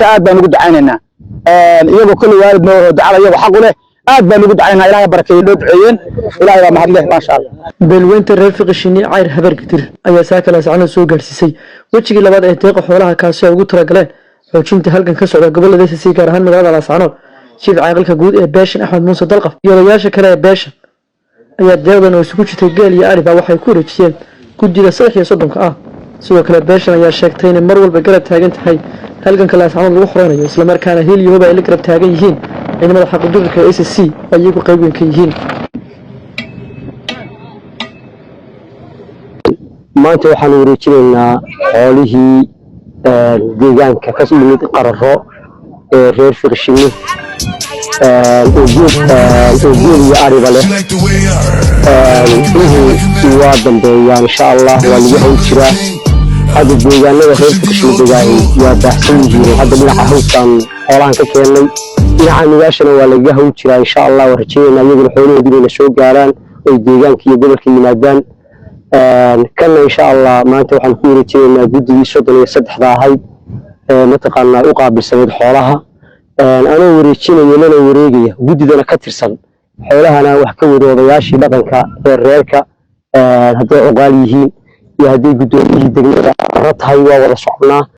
aad baan ugu ducaynayna iyagoo kulli waalid noo ducada iyagu xaq u leh aad baan ugu ducaynaa ilaahay barakeeyo loo duceeyeen ilaahay baa mahad leh maasha Allah beelweynta reer fiqishini cayr habar gadir ayaa saakalaas cana soo gaarsiisay wajigii labaad ee deeqa xoolaha kaasi ay ugu talagaleen xoojinta halkan ka socda gobolada SSC gaar ahaan magaalada Laascaanood shiif caaqilka guud ee beeshan Axmed Muuse Dalqaf iyo odayaasha kale ee beeshan ayaa deeqdan oo isugu jirtay geel iyo ari baa waxay ku wareejiyeen guddiga 330 ah sidoo kale beeshan ayaa sheegtay in mar walba garab taagan tahay halkan ka Laascaanood lagu xoreynayo isla markaana heel iyo hooba ay la garab taagan yihiin ciidamada xaqdurka SSC ay iyagu qayb weyn ka yihiin maanta waxaan wareejinaynaa xoolihii deegaanka ka soo yimid qararo ee reer Fiqishini oo geed iyo ariba leh waa dambeeyaan insha Allah waa lagu hayn jiraa hadda deegaanada reer Fiqishini deegaanay waa baaxsan yihiin hadda dhinaca hawskan xoolahan ka keenay dhinaca nidaashana waa laga hayn jiraa insha Allah waan rajaynaynaa iyaguna xoolahoodii inay soo gaaraan oo deegaanka iyo gobolka yimaadaan كان إن شاء الله ما أنت وحنا في رتينا بدي صدر يصدح ذاهي متقنا أقابل سويد حولها أنا وريتشينا يلنا وريجي بدي ذا كتر سن حولها أنا وحكي وضياشي بدنك الريركا هذا أقاليهين يهدي بدون يدقنا رتها ولا صعبنا